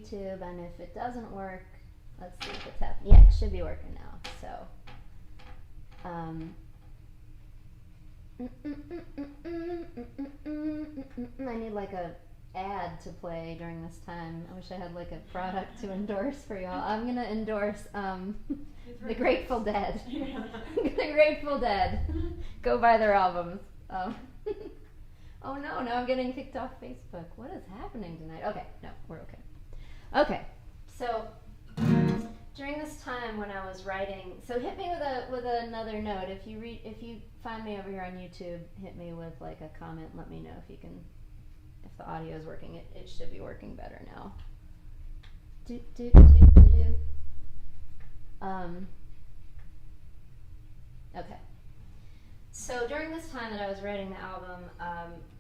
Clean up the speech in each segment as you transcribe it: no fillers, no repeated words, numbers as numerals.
YouTube, and if it doesn't work, let's see if it's happening. Yeah, it should be working now. So, I need like a ad to play during this time. I wish I had like a product to endorse for y'all. I'm gonna endorse the Grateful Dead. The Grateful Dead. Go buy their albums. Oh no, now I'm getting kicked off Facebook. What is happening tonight? Okay, no, we're okay. Okay, so during this time when I was writing, so hit me with another note. If you find me over here on YouTube, hit me with like a comment. Let me know if the audio is working. It should be working better now. Okay. So during this time that I was writing the album,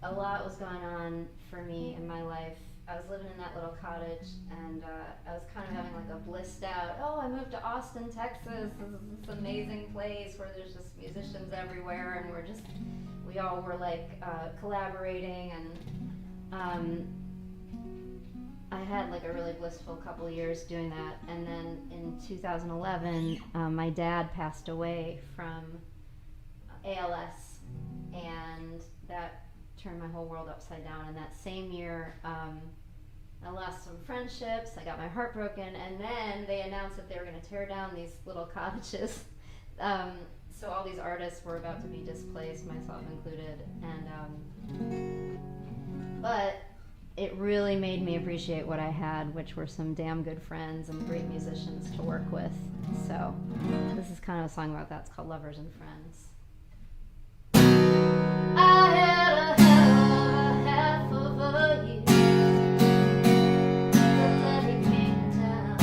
a lot was going on for me in my life. I was living in that little cottage, and I was kind of having like a blissed out, oh, I moved to Austin, Texas. This is this amazing place where there's just musicians everywhere, and we all were like collaborating, and I had like a really blissful couple of years doing that. And then in 2011, my dad passed away from ALS, and that turned my whole world upside down. And that same year, I lost some friendships, I got my heart broken, and then they announced that they were going to tear down these little cottages. So all these artists were about to be displaced, myself included, and but it really made me appreciate what I had, which were some damn good friends and great musicians to work with. So this is kind of a song about that. It's called Lovers and Friends. I had a half of a year. The levee came down.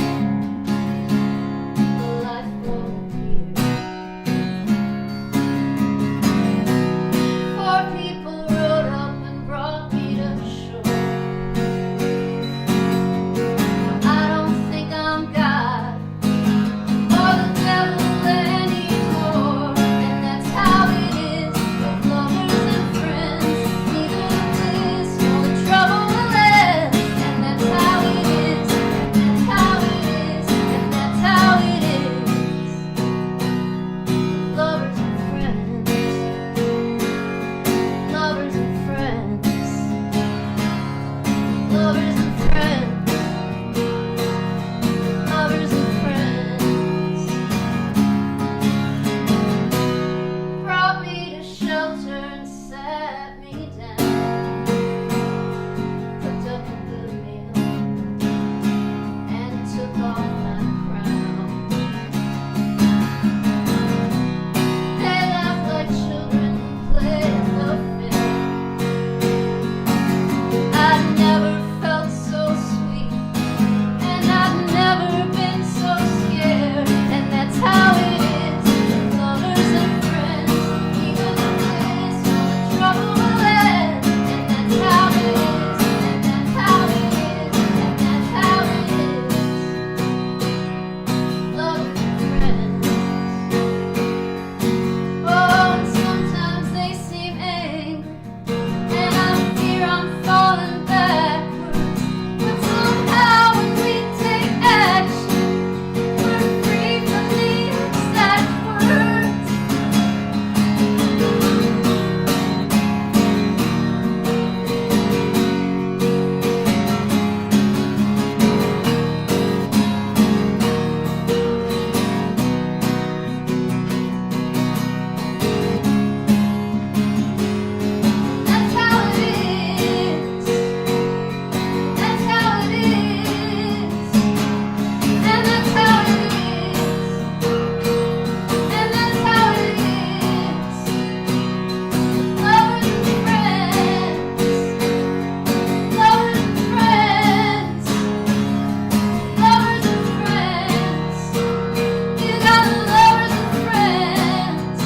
The life won't appear. 4 people rode up and brought me to shore. I don't think I'm God or the devil anymore, and that's how it is with lovers and friends. Neither the bliss nor the trouble will end, and that's how it is, and that's how it is, and that's how it is. Lovers and friends, lovers and friends, lovers and friends, lovers and friends. Brought me to shelter and sat me down. Cooked up a good meal and took off my crown. They laughed like children who played the fiddle. I'd never felt so sweet, and I've never been so scared, and that's how it is with lovers and friends. Neither the bliss nor the trouble will end, and that's how it is, and that's how it is, and that's how it is. Lovers and friends. Oh, and sometimes they seem angry, and I fear I'm falling backwards. But somehow when we take action, we're free from the exact words. That's how it is. That's how it is. And that's how it is. And that's how it is. Lovers and friends. Lovers and friends. Lovers and friends. You got lovers and friends.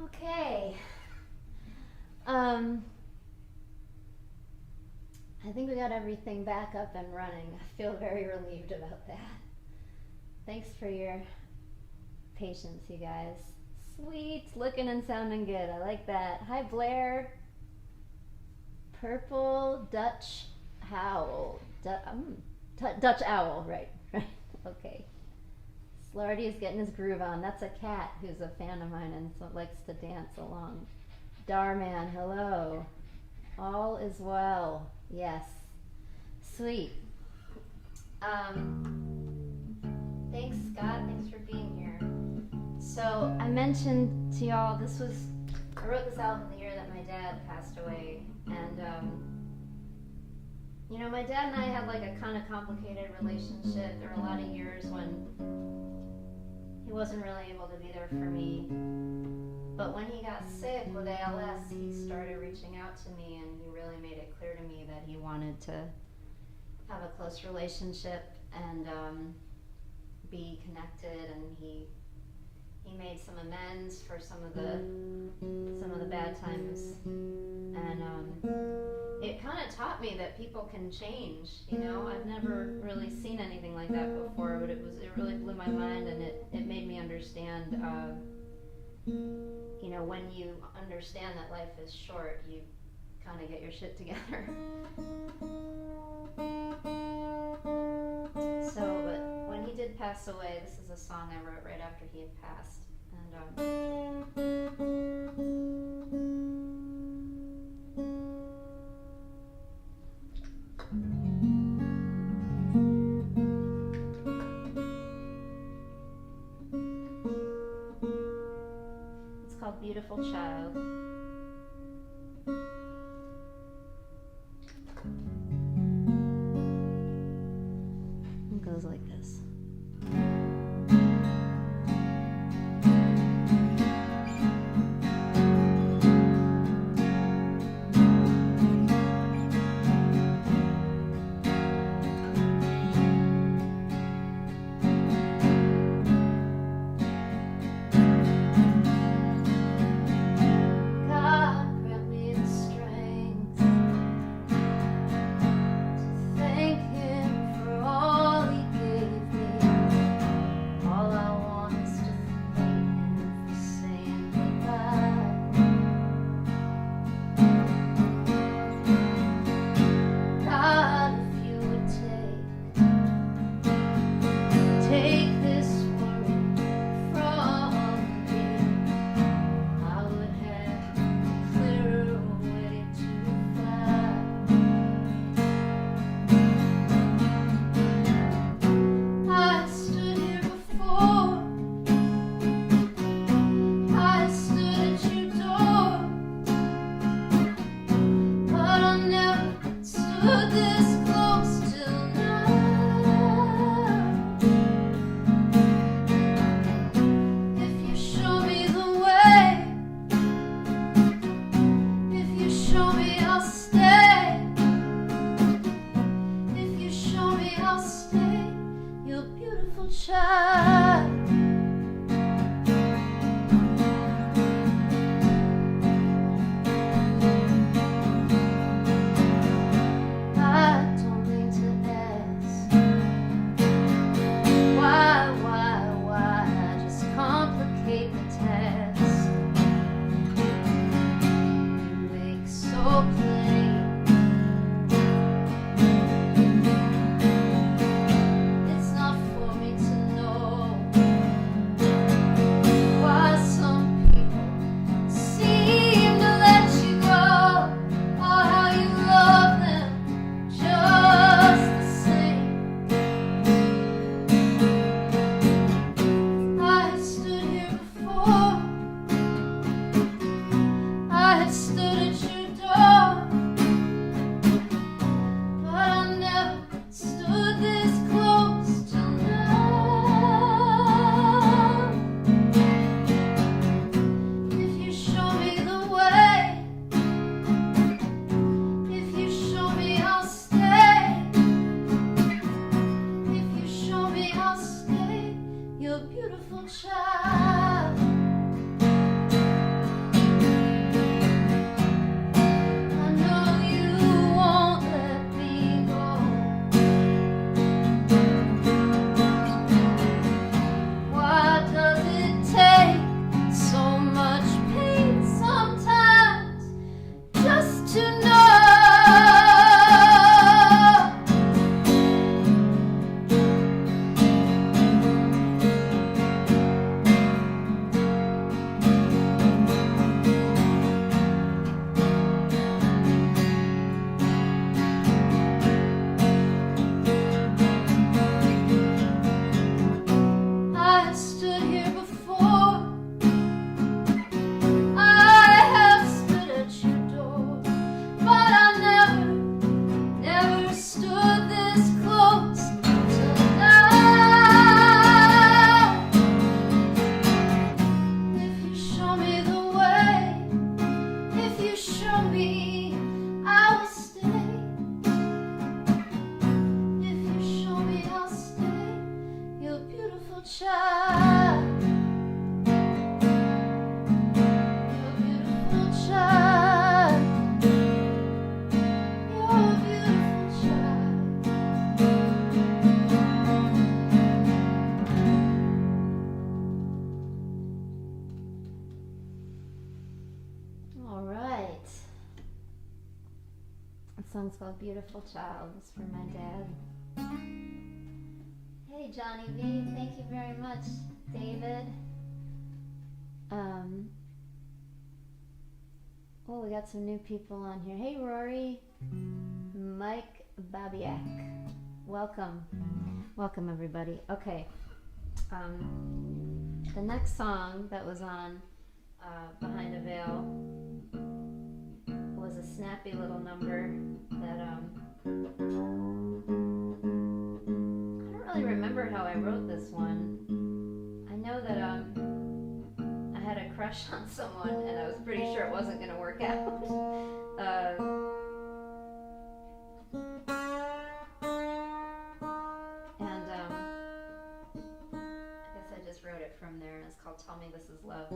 Okay. I think we got everything back up and running. I feel very relieved about that. Thanks for your patience, you guys. Sweet, looking and sounding good. I like that. Hi, Blair. Purple Dutch Owl. Dutch Owl, right. Okay. Slarty is getting his groove on. That's a cat who's a fan of mine and so likes to dance along. Darman, hello. All is well. Yes. Sweet. Thanks, Scott. Thanks for being here. So I mentioned to y'all I wrote this album the year that my dad passed away, and my dad and I had like a kind of complicated relationship. There were a lot of years when he wasn't really able to be there for me, but when he got sick with ALS, he started reaching out to me, and he really made it clear to me that he wanted to have a close relationship and be connected, and he made some amends for some of the bad times, and it kind of taught me that people can change. I've never really seen anything like that before, but it really blew my mind, and it made me understand. When you understand that life is short, you kind of get your shit together. But when he did pass away, this is a song I wrote right after he had passed, and it's called Beautiful Child. It goes like this. Does it song's called Beautiful Child. It's for my dad. Hey, Johnny V, thank you very much. David. Oh, we got some new people on here. Hey, Rory. Mike Babiak. Welcome. Welcome, everybody. Okay. The next song that was on Behind a Veil was a snappy little number that I don't really remember how I wrote this one. I know that I had a crush on someone and I was pretty sure it wasn't going to work out. I guess I just wrote it from there, and it's called Tell Me This Is Love.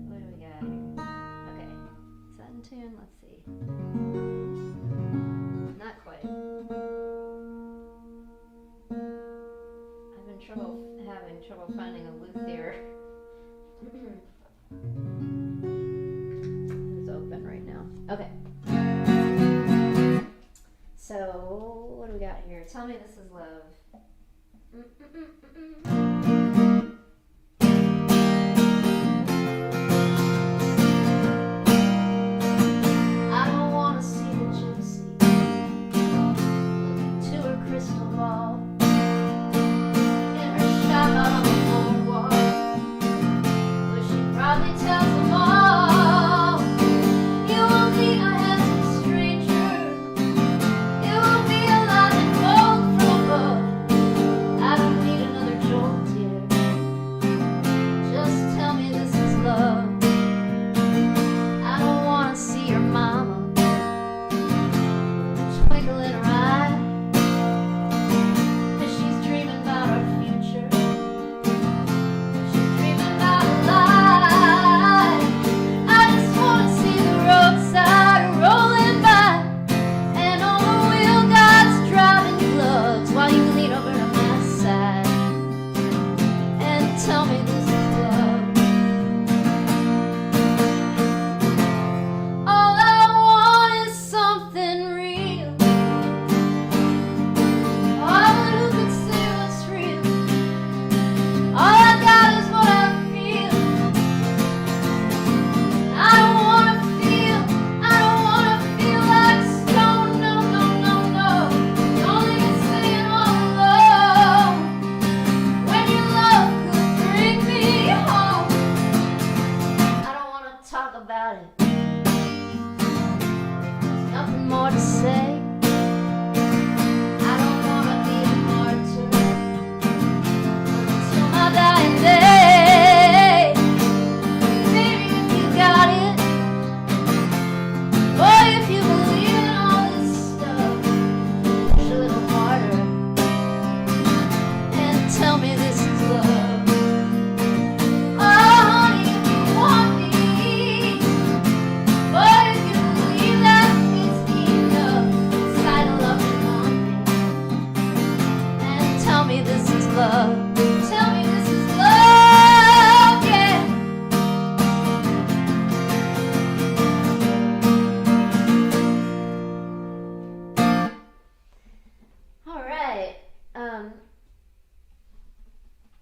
What do we got here? Okay, is that in tune? Let's see. Not quite. I've been having trouble finding a luthier who's open right now. Okay. So, what do we got here? Tell me this is love. I don't want to see the gypsy look into her crystal ball in her shop out on the boardwalk, where she probably tells them all, you won't meet a handsome stranger, it will be a lot of gold from above. I don't need another jolt here, just tell me this is love. I don't want to see your mama twinkle in her eye, 'cause she's dreaming about our future, she's dreaming about a life. I just want to see the roadside rolling by, and all the wheel guys driving gloves, while you lean over to my side and tell me this is love. All I want is something real. Oh, but who can say what's real? All I got is what I feel. I don't wanna feel like stone. No, no, no, no. Don't leave me sitting all alone. When your love could bring me home. I don't wanna talk about it. There's nothing more to say. I don't wanna be a martyr until my dying day. Maybe if you got it, boy, if you believe in all this stuff, push a little harder and tell me this is love. Oh, honey, if you want me, boy, if you believe that it's enough, sidle up and on me and tell me this is love. Tell me this is love, yeah. All right.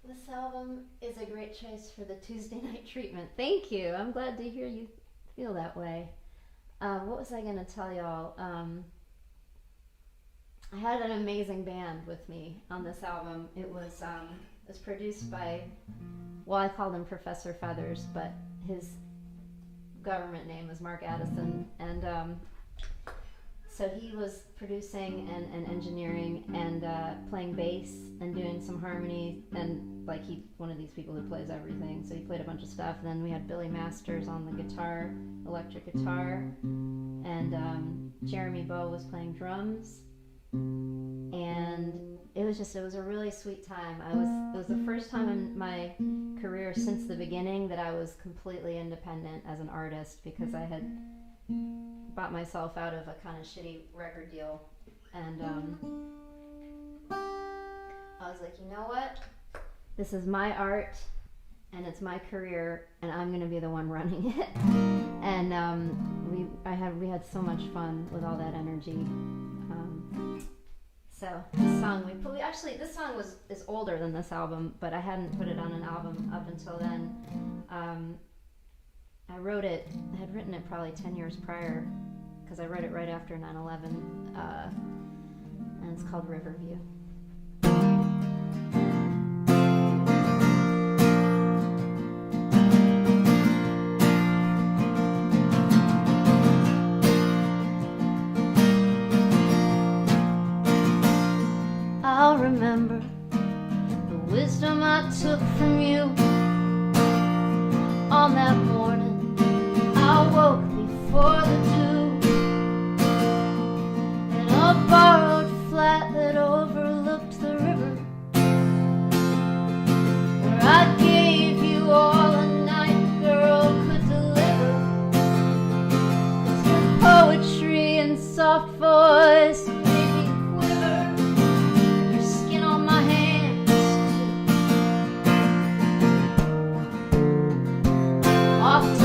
This album is a great choice for the Tuesday night treatment. Thank you. I'm glad to hear you feel that way. What was I going to tell y'all? I had an amazing band with me on this album. It was produced by, well, I called him Professor Feathers, but his government name was Mark Addison, and so he was producing and engineering and playing bass and doing some harmony, and like he's one of these people who plays everything, so he played a bunch of stuff. And then we had Billy Masters on the guitar, electric guitar, and Jeremy Bow was playing drums, and it was a really sweet time. It was the first time in my career since the beginning that I was completely independent as an artist, because I had bought myself out of a kind of shitty record deal, and I was like, you know what? This is my art, and it's my career, and I'm going to be the one running it. And we had so much fun with all that energy. So this song this song is older than this album, but I hadn't put it on an album up until then. I had written it probably 10 years prior, because I wrote it right after 9/11, and it's called Riverview. I'll remember the wisdom I took from you on that morning. I woke before the dew in a borrowed flat that overlooked the river, where I gave you all a night girl could deliver. 'Cause your poetry and soft voice made me quiver. Your skin on my hands too. Off to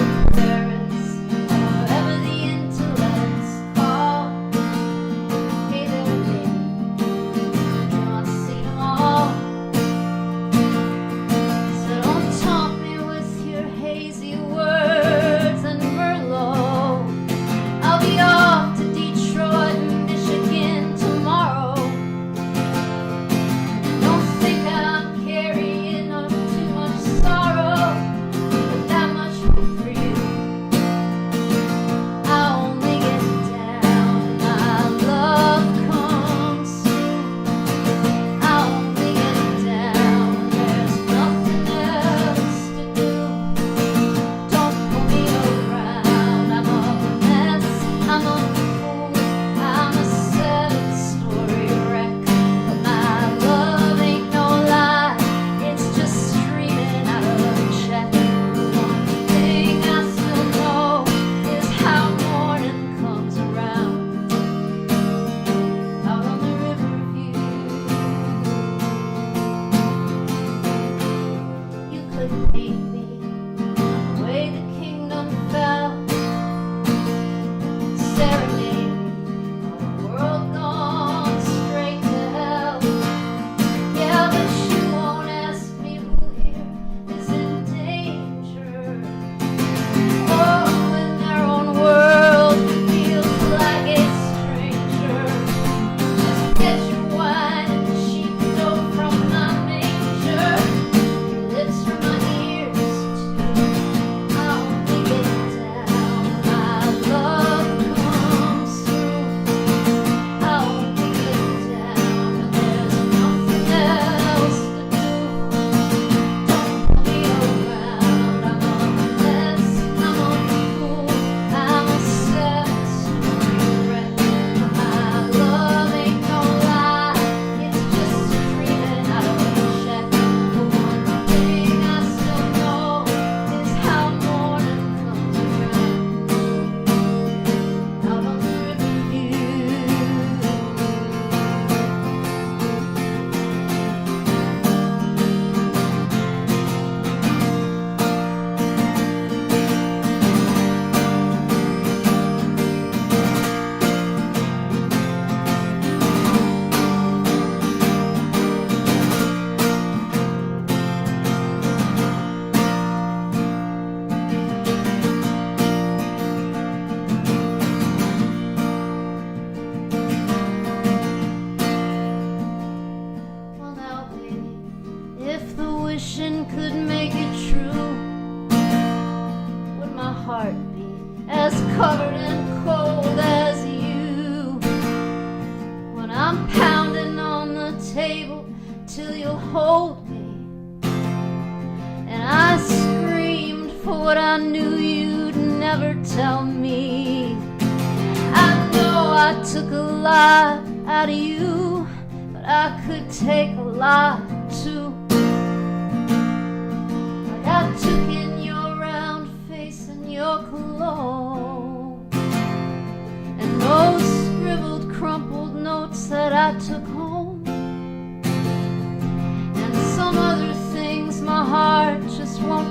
my heart just won't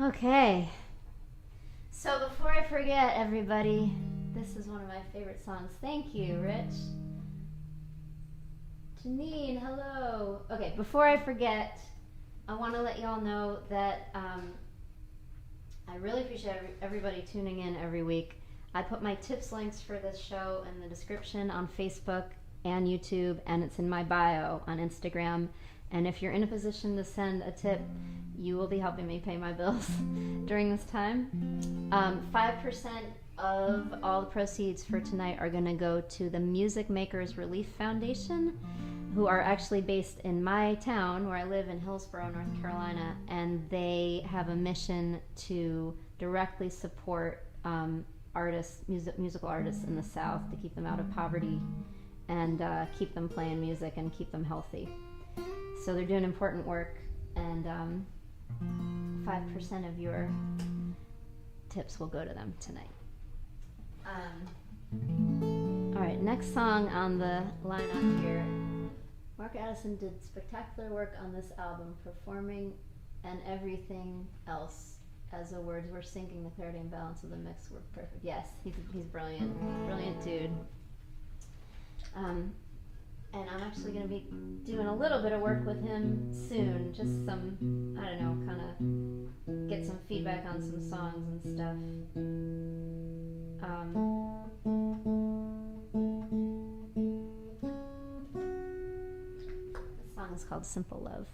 Okay. So before I forget, everybody, this is one of my favorite songs. Thank you, Rich. Janine, hello. Okay, before I forget, I want to let y'all know that I really appreciate everybody tuning in every week. I put my tips links for this show in the description on Facebook and YouTube, and it's in my bio on Instagram. And if you're in a position to send a tip, you will be helping me pay my bills during this time. 5% of all the proceeds for tonight are going to go to the Music Makers Relief Foundation, who are actually based in my town where I live in Hillsborough, North Carolina, and they have a mission to directly support musical artists in the South to keep them out of poverty and keep them playing music and keep them healthy. So they're doing important work, and 5% of your tips will go to them tonight. All right, next song on the lineup here. Mark Addison did spectacular work on this album, performing and everything else. As the words were sinking, the clarity and balance of the mix were perfect. Yes, he's brilliant. Brilliant dude. And I'm actually going to be doing a little bit of work with him soon. Just some, I don't know, kind of get some feedback on some songs and stuff. This song is called Simple Love.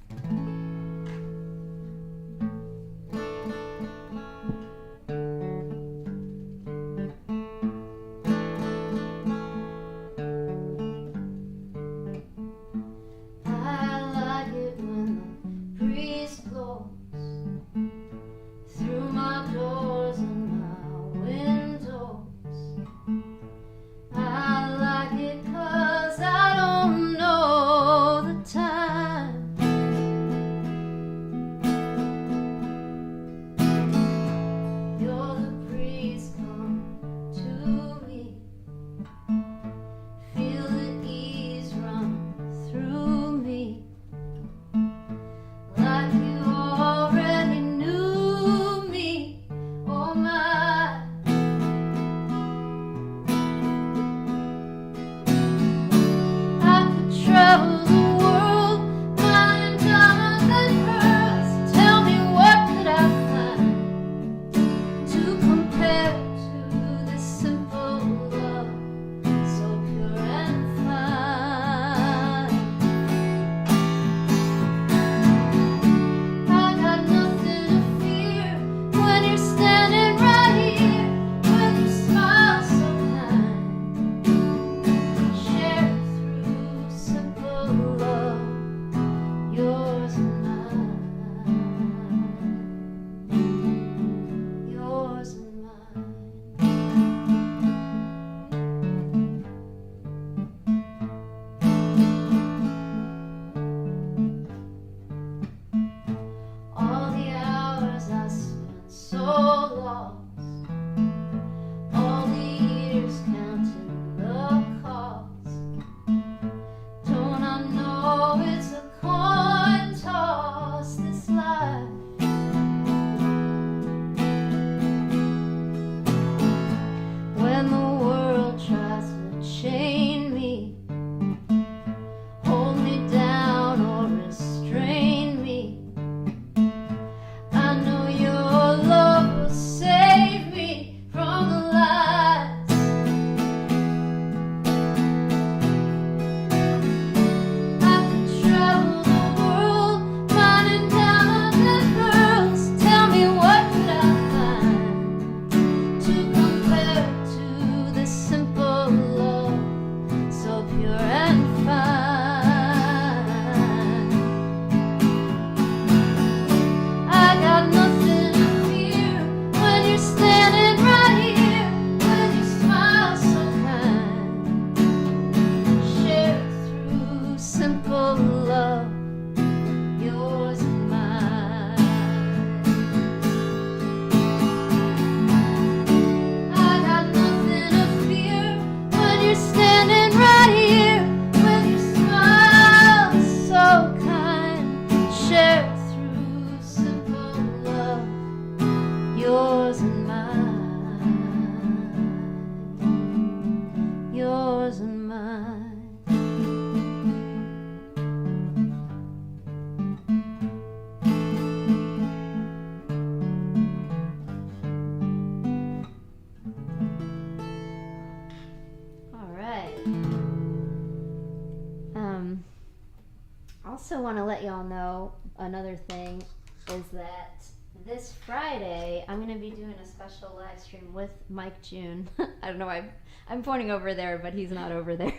also want to let y'all know another thing is that this Friday I'm going to be doing a special live stream with Mike June. I don't know why I'm pointing over there, but he's not over there.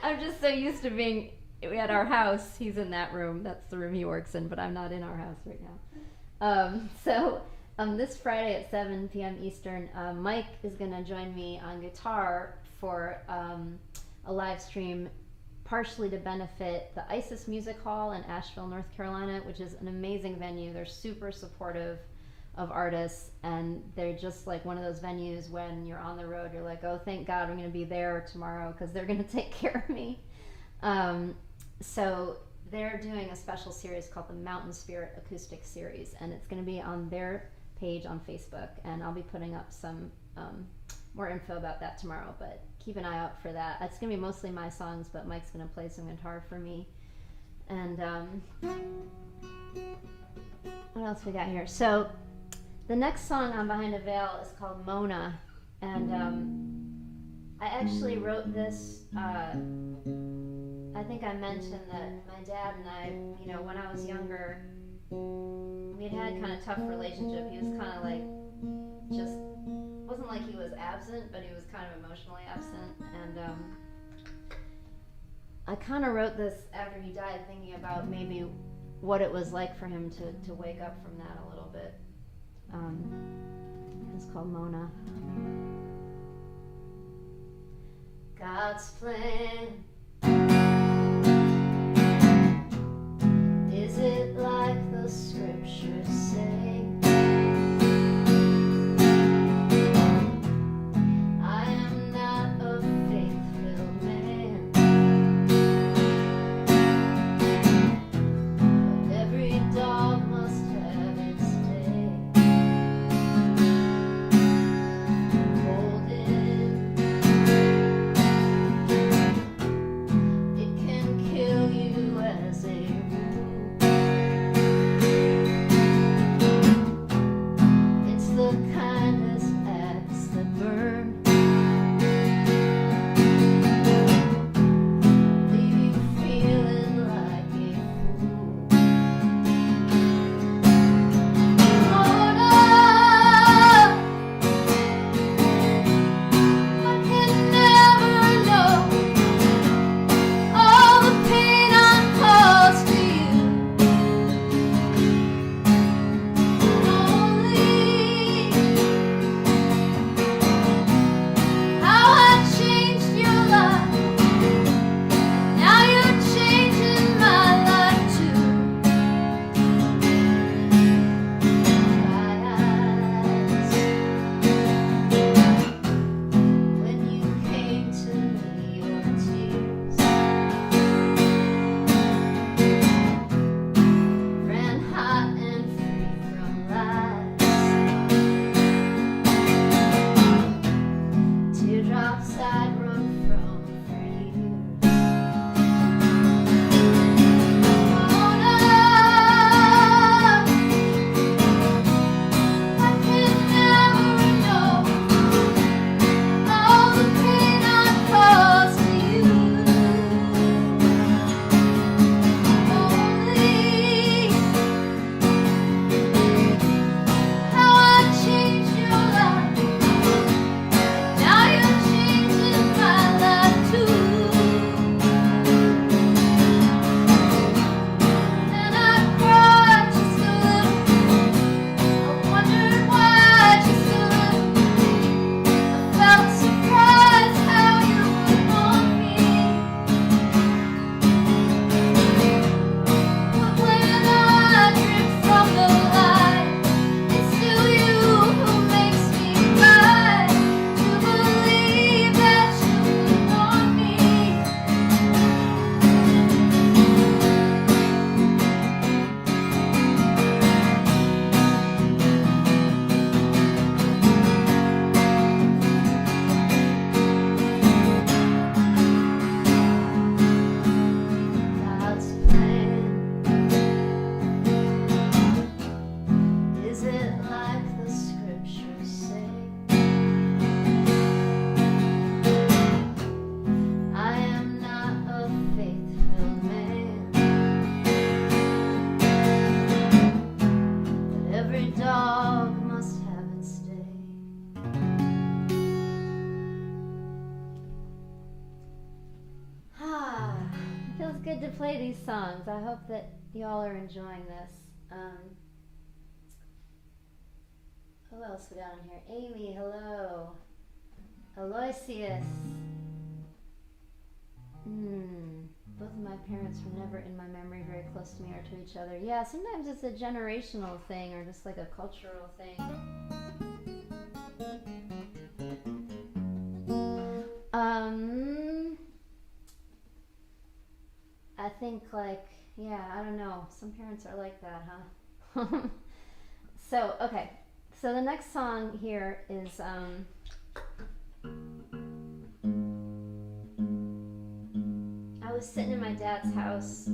I'm just so used to being at our house. He's in that room. That's the room he works in, but I'm not in our house right now. So this Friday at 7 p.m. Eastern, Mike is going to join me on guitar for a live stream partially to benefit the ISIS Music Hall in Asheville, North Carolina, which is an amazing venue. They're super supportive of artists, and they're just like one of those venues when you're on the road, you're like, oh, thank God I'm going to be there tomorrow because they're going to take care of me. So they're doing a special series called the Mountain Spirit Acoustic Series, and it's going to be on their page on Facebook, and I'll be putting up some more info about that tomorrow, but keep an eye out for that. It's going to be mostly my songs, but Mike's going to play some guitar for me. And what else we got here? So the next song on Behind a Veil is called Mona, and I actually wrote this, I think I mentioned that my dad and I, you know, when I was younger, we'd had kind of tough relationship. He was kind of like, just, wasn't like he was absent, but he was kind of emotionally absent, and I kind of wrote this after he died, thinking about maybe what it was like for him to wake up from that a little bit. It's called Mona. God's plan, is it like the scriptures say? I am not a faith-filled man, but every dog must have its day. Golden excited to play these songs. I hope that y'all are enjoying this. Who else we got in here? Amy, hello. Aloysius. Both of my parents were never in my memory very close to me or to each other. Yeah, sometimes it's a generational thing or just like a cultural thing. I think like, yeah, I don't know. Some parents are like that, huh? So, okay. So the next song here is, I was sitting in my dad's house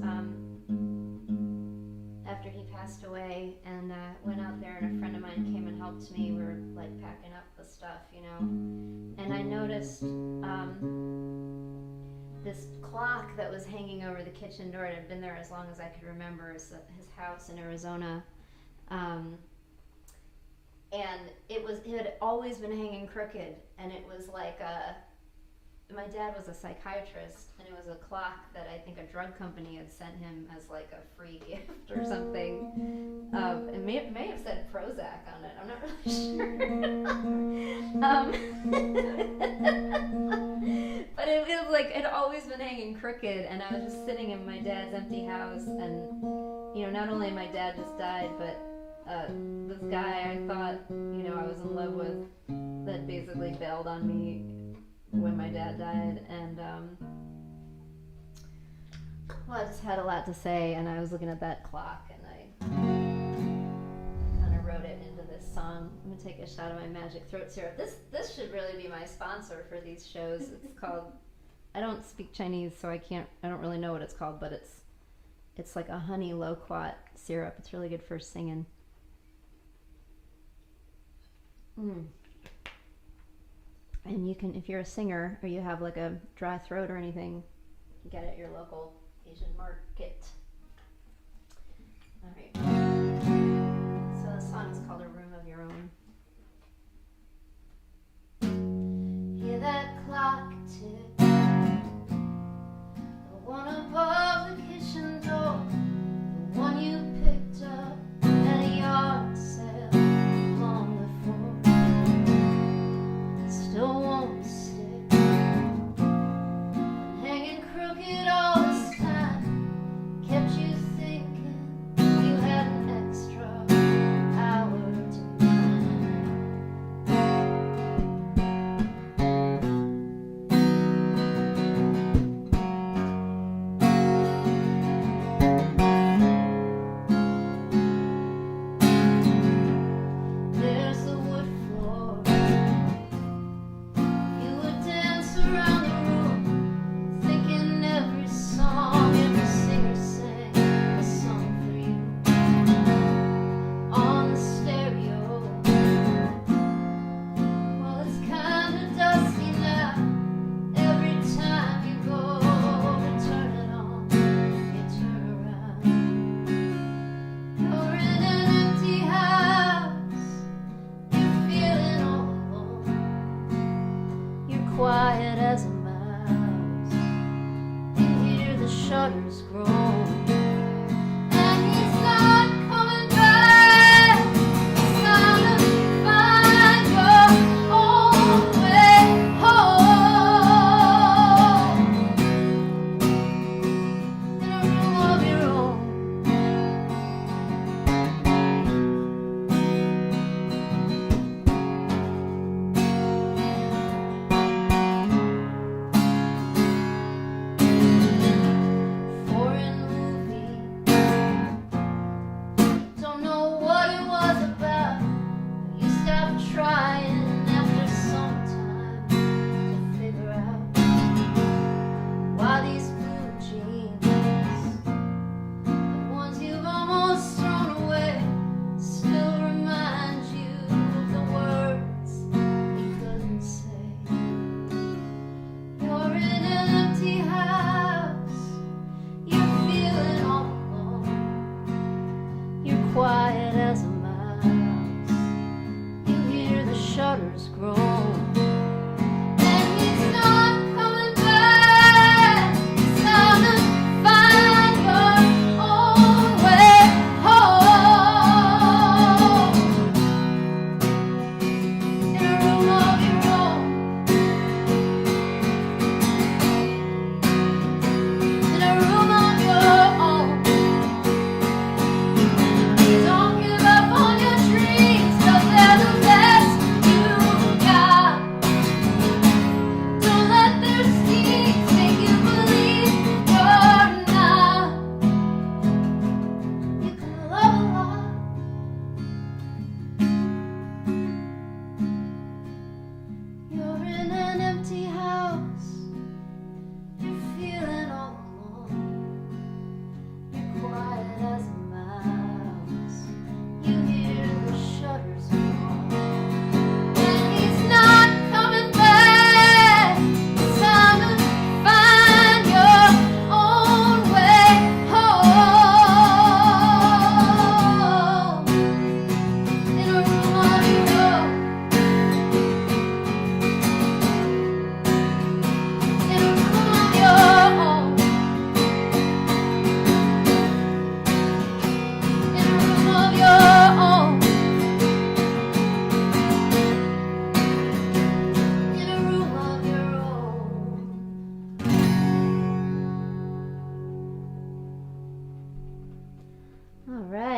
after he passed away, and went out there, and a friend of mine came and helped me. We were like packing up the stuff, you know, and I noticed this clock that was hanging over the kitchen door. It had been there as long as I could remember. It's his house in Arizona, and it had always been hanging crooked, and it was like my dad was a psychiatrist, and it was a clock that I think a drug company had sent him as like a free gift or something. It may have said Prozac on it. I'm not really sure. But it was like it had always been hanging crooked, and I was just sitting in my dad's empty house, and you know, not only my dad just died, but this guy I thought, you know, I was in love with, that basically bailed on me when my dad died, and well, I just had a lot to say, and I was looking at that clock, and I kind of wrote it into this song. I'm gonna take a shot of my magic throat syrup. This should really be my sponsor for these shows. It's called, I don't speak Chinese, so I don't really know what it's called, but it's like a honey loquat syrup. It's really good for singing. And you can, if you're a singer or you have like a dry throat or anything, you get it at your local Asian market. All right. So the song is called A Room of Your Own. Hear that clock tick, the one above the kitchen door, the one you picked up at a yard sale long before. Still won't stick, hanging crooked all this time, kept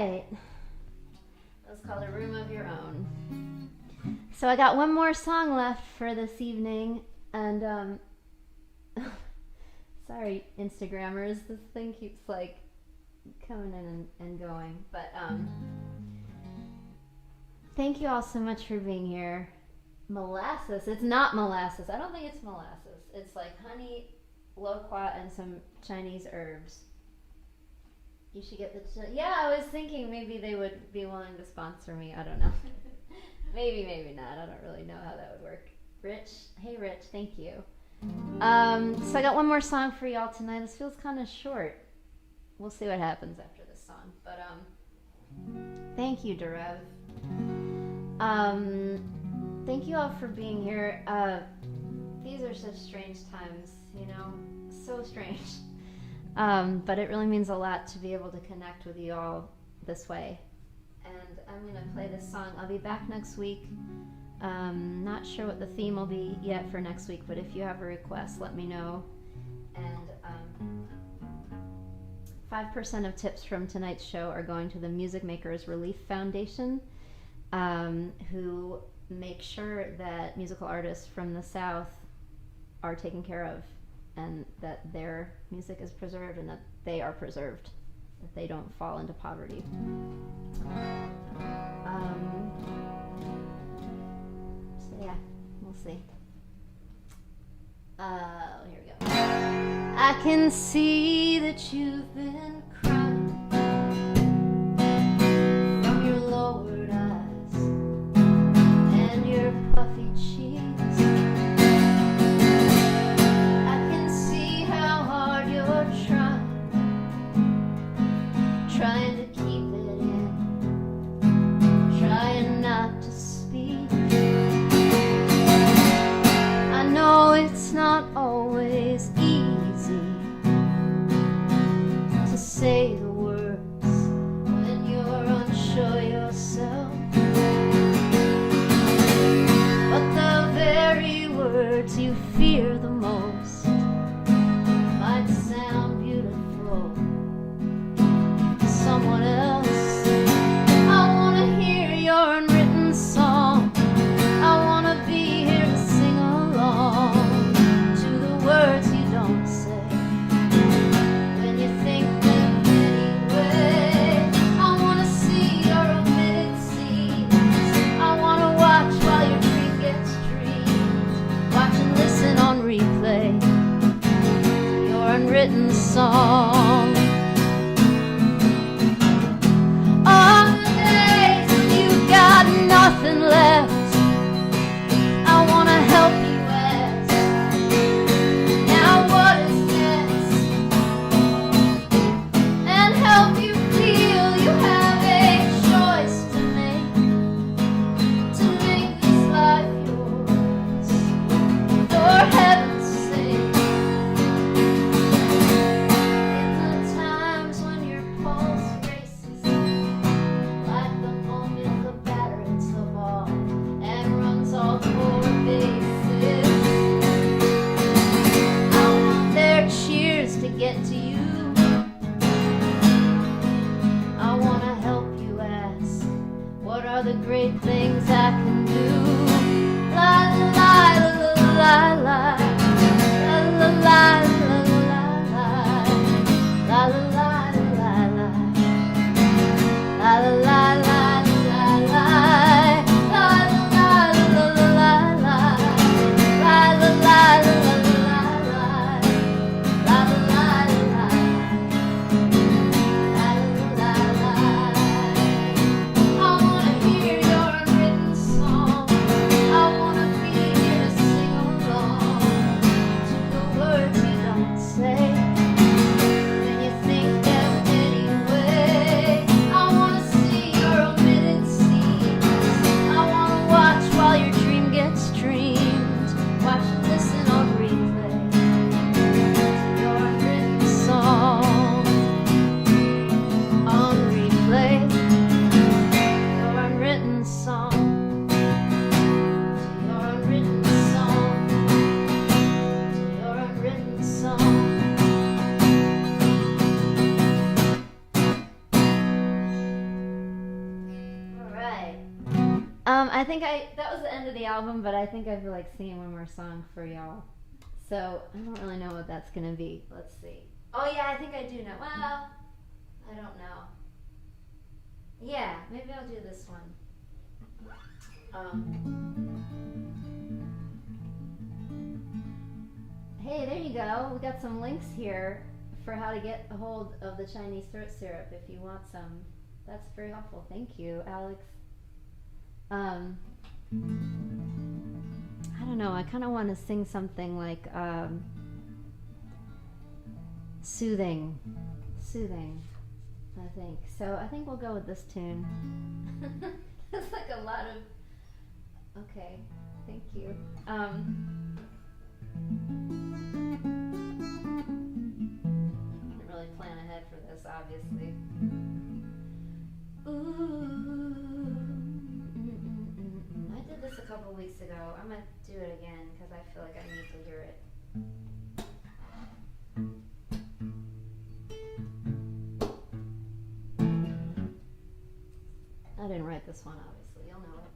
right. That's called A Room of Your Own. So I got one more song left for this evening, and sorry, Instagrammers, this thing keeps like coming in and going, but thank you all so much for being here. Molasses, it's not molasses. I don't think it's molasses. It's like honey, loquat, and some Chinese herbs. You should get the... Yeah, I was thinking maybe they would be willing to sponsor me. I don't know. maybe not. I don't really know how that would work. Rich, hey Rich, thank you. So I got one more song for y'all tonight. This feels kind of short. We'll see what happens after this song. But thank you, Derev. Thank you all for being here. These are such strange times, you know, so strange. But it really means a lot to be able to connect with you all this way. And I'm going to play this song. I'll be back next week. Not sure what the theme will be yet for next week, but if you have a request, let me know. And 5% of tips from tonight's show are going to the Music Makers Relief Foundation, who make sure that musical artists from the South are taken care of, and that their music is preserved, and that they are preserved, that they don't fall into poverty. So yeah, we'll see. Here we go. I can see that you've been crying from your lowered eyes and your puffy cheeks. I can see how hard you're trying to keep it in, trying not to speak. I know it's not always easy to say the words when you're unsure yourself, but the very words you fear the most might sound beautiful to someone else. I want to hear your unwritten song. I want to be here to sing along to the words you don't say when you think them anyway. I want to see your omitted scenes. I want to watch while your dream gets dreamed. Watch and listen on replay to your unwritten song. On the days when you got nothing left, I want to help you ask, now what is next? And help you feel you have a choice to make this life yours, for heaven's sake. In the times when your pulse races, like the moment the batter hits the ball and runs all four bases, I want their cheers to get to you. I want to help you ask, what are the great things I can do? La la la la la la la la la la la la la la la la la. I wanna hear your unwritten song. I think that was the end of the album, but I think I feel like singing one more song for y'all. So I don't really know what that's gonna be. Let's see. Oh yeah, I think I do know. Well, I don't know. Yeah, maybe I'll do this one. Hey, there you go. We got some links here for how to get a hold of the Chinese throat syrup if you want some. That's very helpful. Thank you, Alex. I don't know. I kind of want to sing something like soothing, I think. So I think we'll go with this tune. It's like a lot of. Okay, thank you. Didn't really plan ahead for this, obviously. I did this a couple weeks ago. I'm gonna do it again because I feel like I need to hear it. I didn't write this one, obviously. You'll know it.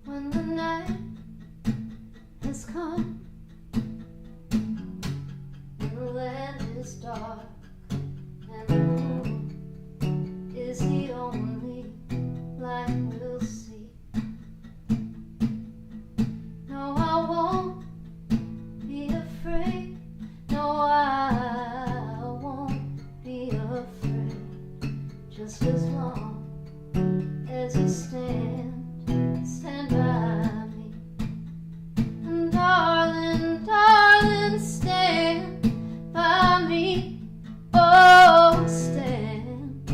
When the night has come and the land is dark and the moon is the only light we'll see. No, I won't be afraid. No, I won't be afraid. Just as long as you stand by me. And darling, darling, stand by me. Oh, stand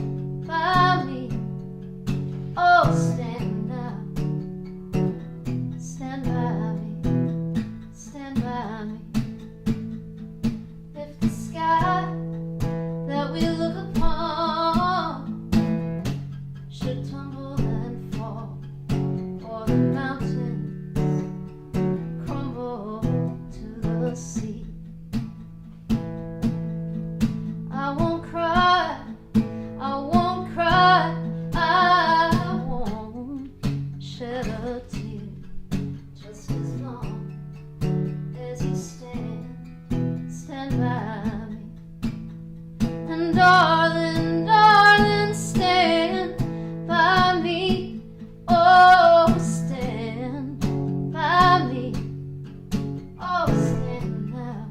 by me. Oh, stand now. Stand by me. Stand by me. If the sky that we look upon should tumble and fall, or the mountains crumble to the sea, I won't cry, I won't cry, I won't shed a tear, just as long as you stand by me. And darling, darling, stand by me. Oh, stand by me. Oh, stand now.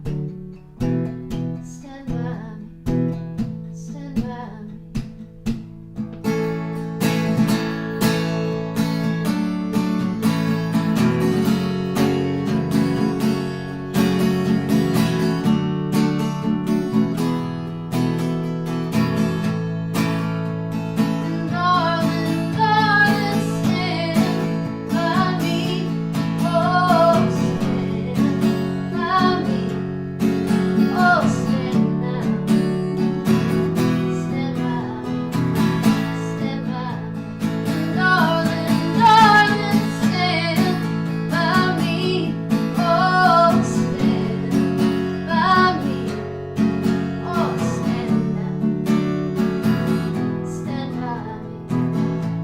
Stand by me. Stand by me. Darling, darling, stand by me. Oh, stand by me. Oh, stand now. Stand by me. Stand by me. Darling, darling, stand by me. Oh, stand by me. Oh, stand now. Stand by me.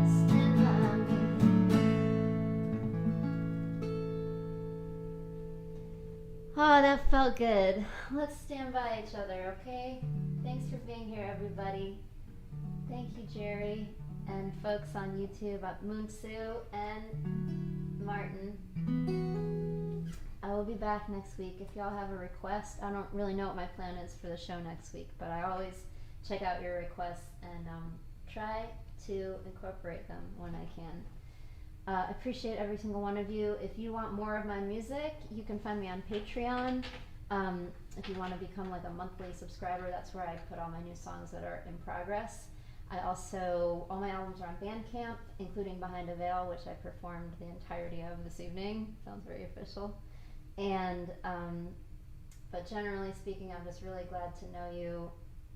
Stand by me. Oh, that felt good. Let's stand by each other, okay? Thanks for being here, everybody. Thank you, Jerry, and folks on YouTube, Moonsu and Martin. I will be back next week. If y'all have a request, I don't really know what my plan is for the show next week, but I always check out your requests and try to incorporate them when I can. Appreciate every single one of you. If you want more of my music, you can find me on Patreon. If you want to become like a monthly subscriber, that's where I put all my new songs that are in progress. All my albums are on Bandcamp, including Behind a Veil, which I performed the entirety of this evening. Sounds very official. And, but generally speaking, I'm just really glad to know you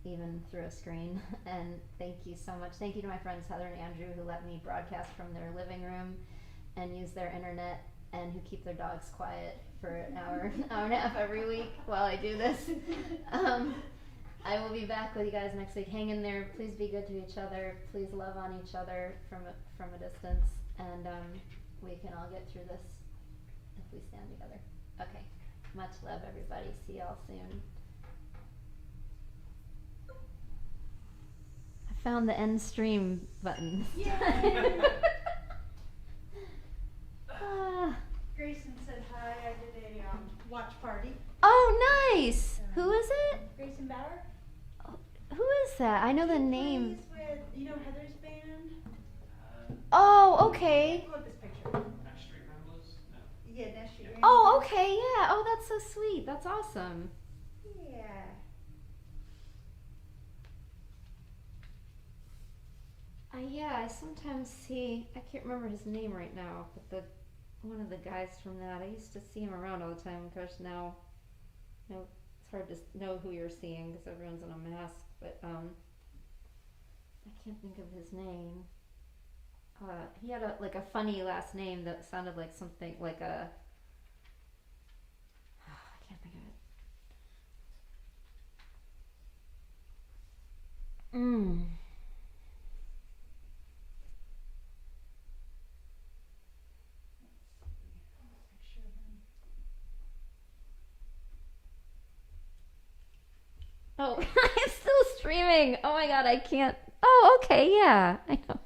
even through a screen. And thank you so much. Thank you to my friends Heather and Andrew who let me broadcast from their living room and use their internet, and who keep their dogs quiet for an hour, hour and a half every week while I do this. I will be back with you guys next week. Hang in there. Please be good to each other. Please love on each other from a distance, and we can all get through this if we stand together. Okay. Much love, everybody. See y'all soon. I found the end stream button. Yay! Grayson said hi. I did a watch party. Oh, nice. Who is it? Grayson Bauer. Who is that? I know the name. He's with, Heather's band? Oh, okay. Pull up his picture. Nash Street Ramblers? No. Yeah, Nash Street Ramblers. Oh, okay, yeah. Oh, that's so sweet. That's awesome. Yeah. Yeah, I sometimes see, I can't remember his name right now, but one of the guys from that, I used to see him around all the time. Of course, now, it's hard to know who you're seeing because everyone's in a mask, but I can't think of his name. He had a funny last name that sounded like something like a, I can't think of it. Oh, it's still streaming. Oh my god, I can't. Oh, okay, yeah. I know.